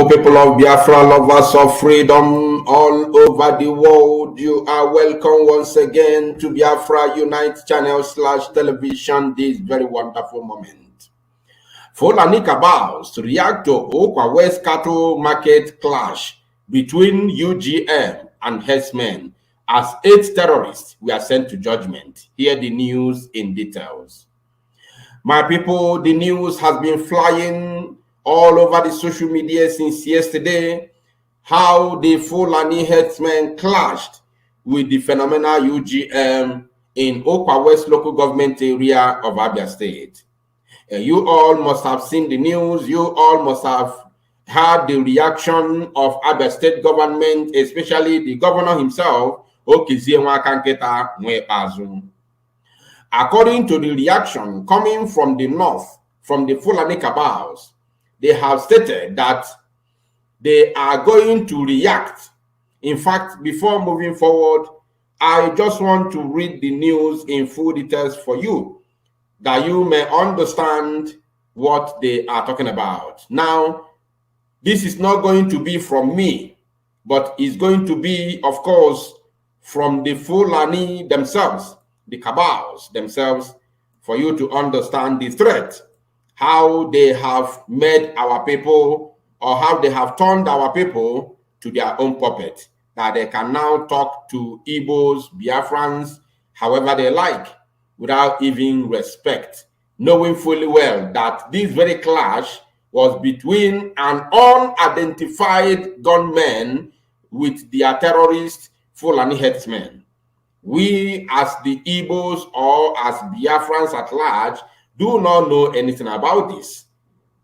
Hello, people of Biafra, lovers of freedom all over the world. You are welcome once again to Biafra Unite channel / television this very wonderful moment. Fulani Cabals to react to Okwa West cattle market clash between UGM and herdsmen as 8 terrorists were sent to judgment. Hear the news in details. My people, the news has been flying all over the social media since yesterday, how the Fulani herdsmen clashed with the phenomenal UGM in Okwa West local government area of Abia State. You all must have seen the news. You all must have heard the reaction of Abia State government, especially the governor himself, Okezie Nwakanketa Nwepazu. According to the reaction coming from the north, from the Fulani Cabals, they have stated that they are going to react. In fact, before moving forward, I just want to read the news in full details for you, that you may understand what they are talking about. Now, this is not going to be from me, but it's going to be, of course, from the Fulani themselves, the Cabals themselves, for you to understand the threat, how they have made our people, or how they have turned our people to their own puppet, that they can now talk to Igbos, Biafrans, however they like, without even respect, knowing fully well that this very clash was between an unidentified gunman with their terrorist Fulani herdsmen. We, as the Igbos or as Biafrans at large, do not know anything about this.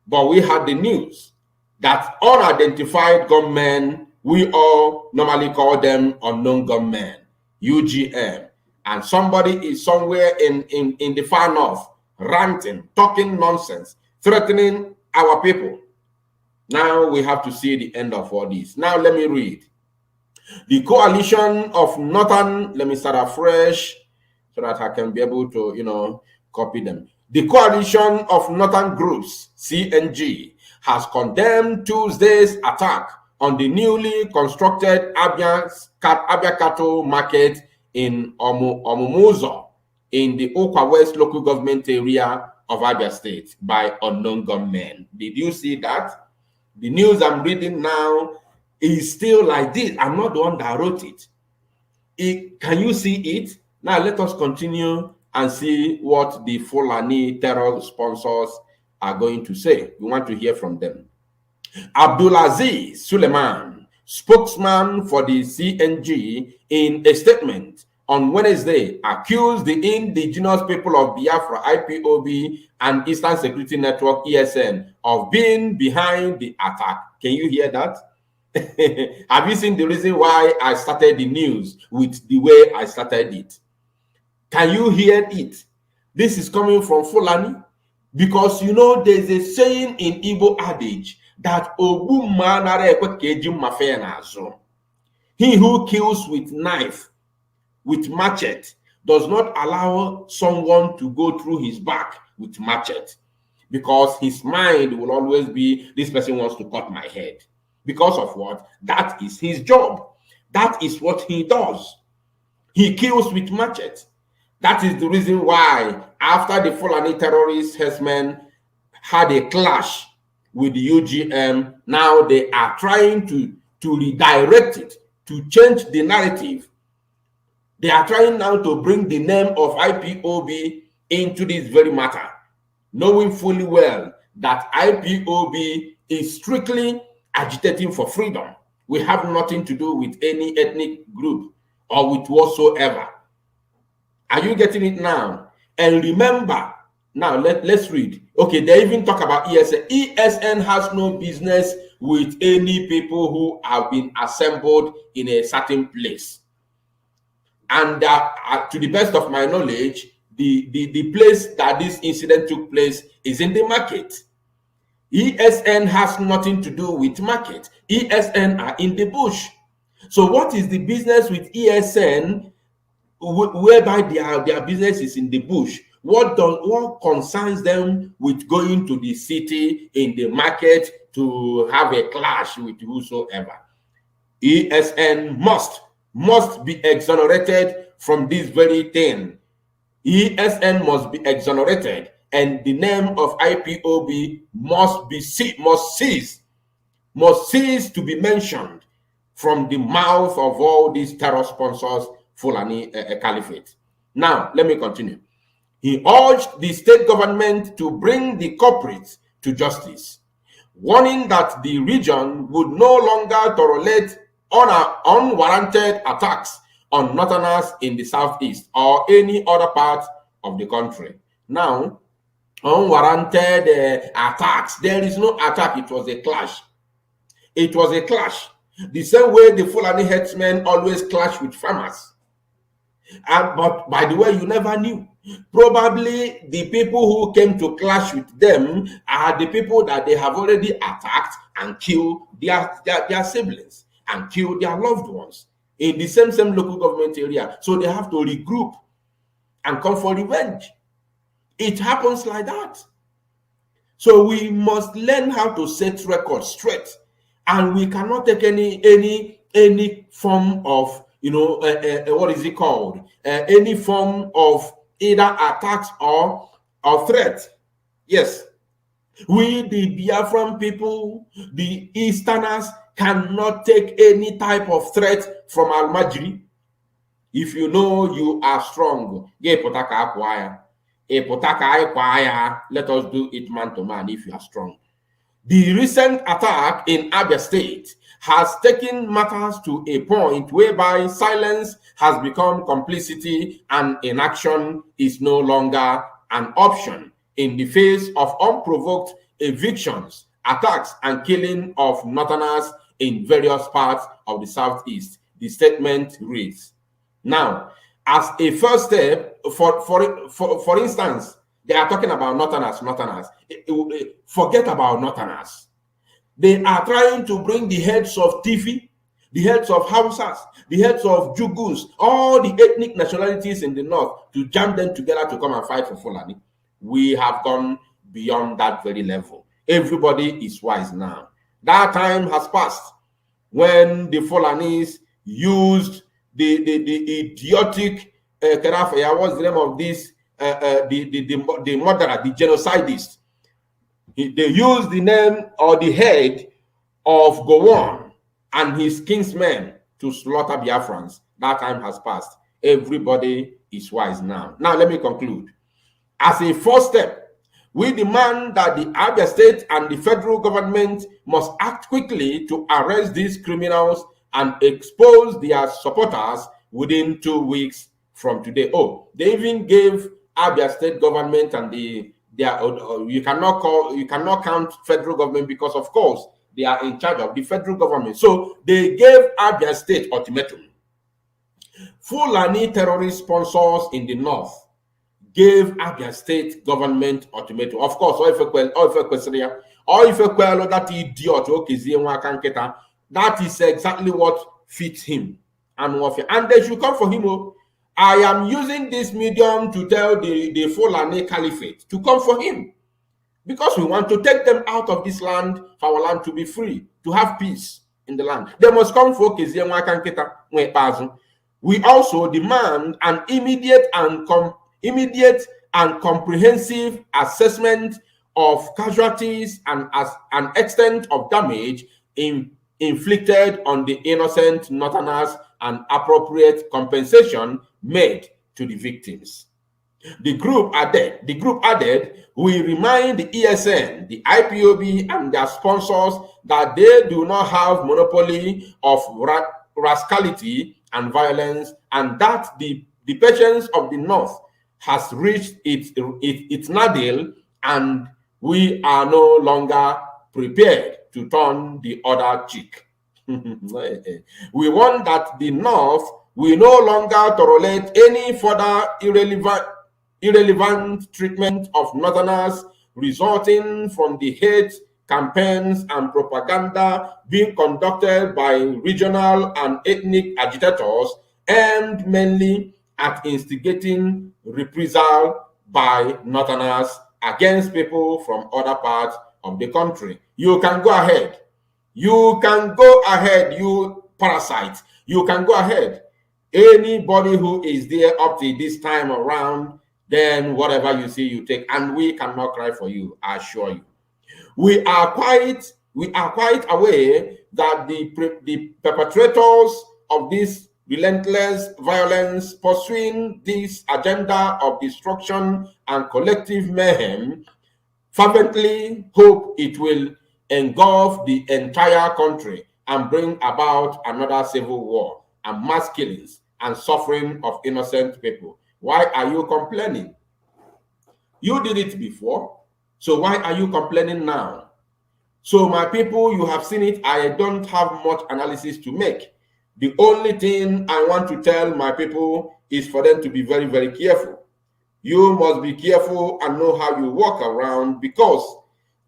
But we had the news that unidentified gunmen, we all normally call them unknown gunmen, UGM. And somebody is somewhere in the far north ranting, talking nonsense, threatening our people. Now we have to see the end of all this. Now let me read. The coalition of northern, let me start afresh so that I can be able to, copy them. The coalition of northern groups, CNG, has condemned Tuesday's attack on the newly constructed Abia cattle market in Omumuzo in the Okwa West local government area of Abia State by unknown gunmen. Did you see that? The news I'm reading now is still like this. I'm not the one that wrote it. Can you see it? Now let us continue and see what the Fulani terror sponsors are going to say. We want to hear from them. Abdulaziz Suleiman, spokesman for the CNG, in a statement on Wednesday, accused the indigenous people of Biafra, IPOB, and Eastern Security Network, ESN, of being behind the attack. Can you hear that? Have you seen the reason why I started the news with the way I started it? Can you hear it? This is coming from Fulani, because there's a saying in Igbo adage that he who kills with knife, with machete, does not allow someone to go through his back with machete, because his mind will always be, this person wants to cut my head. Because of what? That is his job. That is what he does. He kills with machete. That is the reason why, after the Fulani terrorist herdsmen had a clash with the UGM, now they are trying to redirect it, to change the narrative. They are trying now to bring the name of IPOB into this very matter, knowing fully well that IPOB is strictly agitating for freedom. We have nothing to do with any ethnic group or with whatsoever. Are you getting it now? And remember, now let's read. Okay, they even talk about ESN. ESN has no business with any people who have been assembled in a certain place. And to the best of my knowledge, the place that this incident took place is in the market. ESN has nothing to do with market. ESN are in the bush. So what is the business with ESN, whereby their business is in the bush, What concerns them with going to the city in the market to have a clash with whosoever? ESN must be exonerated from this very thing. ESN must be exonerated, and the name of IPOB must cease to be mentioned from the mouth of all these terror sponsors, Fulani Caliphate. Now, let me continue. He urged the state government to bring the culprits to justice, warning that the region would no longer tolerate unwarranted attacks on northerners in the southeast or any other part of the country. Now, unwarranted attacks. There is no attack. It was a clash. It was a clash. The same way the Fulani herdsmen always clash with farmers. But by the way, you never knew. Probably the people who came to clash with them are the people that they have already attacked and killed their siblings and killed their loved ones in the same local government area. So they have to regroup and come for revenge. It happens like that. So we must learn how to set records straight, and we cannot take any form of what is it called? Any form of either attacks or threat. Yes, we the Biafran people, the Easterners, cannot take any type of threat from Almajiri. If you know you are strong, let us do it man to man if you are strong. The recent attack in Abia State has taken matters to a point whereby silence has become complicity and inaction is no longer an option in the face of unprovoked evictions, attacks, and killing of northerners in various parts of the southeast. The statement reads. Now, as a first step, for instance, they are talking about northerners. Forget about northerners. They are trying to bring the heads of Tifi, the heads of Hausas, the heads of Jugus, all the ethnic nationalities in the north, to jam them together to come and fight for Fulani. We have gone beyond that very level. Everybody is wise now. That time has passed when the Fulanis used the idiotic what's the name of this? The murderer, the genocidist. They used the name or the head of Gowon and his kinsmen to slaughter Biafrans. That time has passed. Everybody is wise now. Now, let me conclude. As a first step, we demand that the Abia State and the federal government must act quickly to arrest these criminals and expose their supporters within 2 weeks from today. Oh, they even gave Abia State government and you cannot count federal government because of course they are in charge of the federal government. So they gave Abia State ultimatum. Fulani terrorist sponsors in the north gave Abia State government ultimatum. Of course, that idiot, that is exactly what fits him. And they should come for him. I am using this medium to tell the Fulani Caliphate to come for him, because we want to take them out of this land, for our land to be free, to have peace in the land. They must come for We also demand an immediate and comprehensive assessment of casualties and as an extent of damage inflicted on the innocent northerners and appropriate compensation made to the victims. The group added, we remind the ESN, the IPOB, and their sponsors that they do not have monopoly of rascality and violence, and that the patience of the North has reached its nadir, and we are no longer prepared to turn the other cheek. We want that the North will no longer tolerate any further irrelevant treatment of Northerners resulting from the hate campaigns and propaganda being conducted by regional and ethnic agitators, aimed mainly at instigating reprisal by Northerners against people from other parts of the country. You can go ahead. You can go ahead, you parasites. You can go ahead. Anybody who is there up to this time around, then whatever you see, you take. And we cannot cry for you, I assure you. We are quite aware that the perpetrators of this relentless violence pursuing this agenda of destruction and collective mayhem fervently hope it will engulf the entire country and bring about another civil war and mass killings and suffering of innocent people. Why are you complaining? You did it before, so why are you complaining now? So my people, you have seen it. I don't have much analysis to make. The only thing I want to tell my people is for them to be very, very careful. You must be careful and know how you walk around, because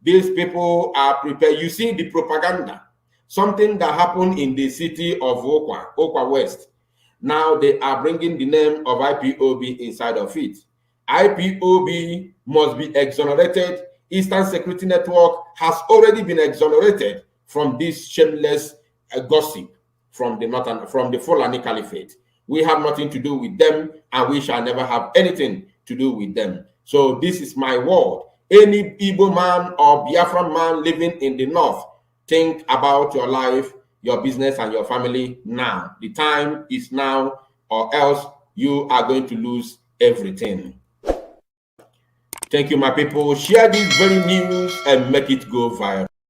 these people are prepared. You see the propaganda, something that happened in the city of Okwa West. Now they are bringing the name of IPOB inside of it. IPOB must be exonerated. Eastern Security Network has already been exonerated from this shameless gossip from the Fulani Caliphate. We have nothing to do with them, and we shall never have anything to do with them. So this is my word. Any Igbo man or Biafran man living in the north, think about your life, your business, and your family now. The time is now, or else you are going to lose everything. Thank you, my people. Share this very news and make it go viral.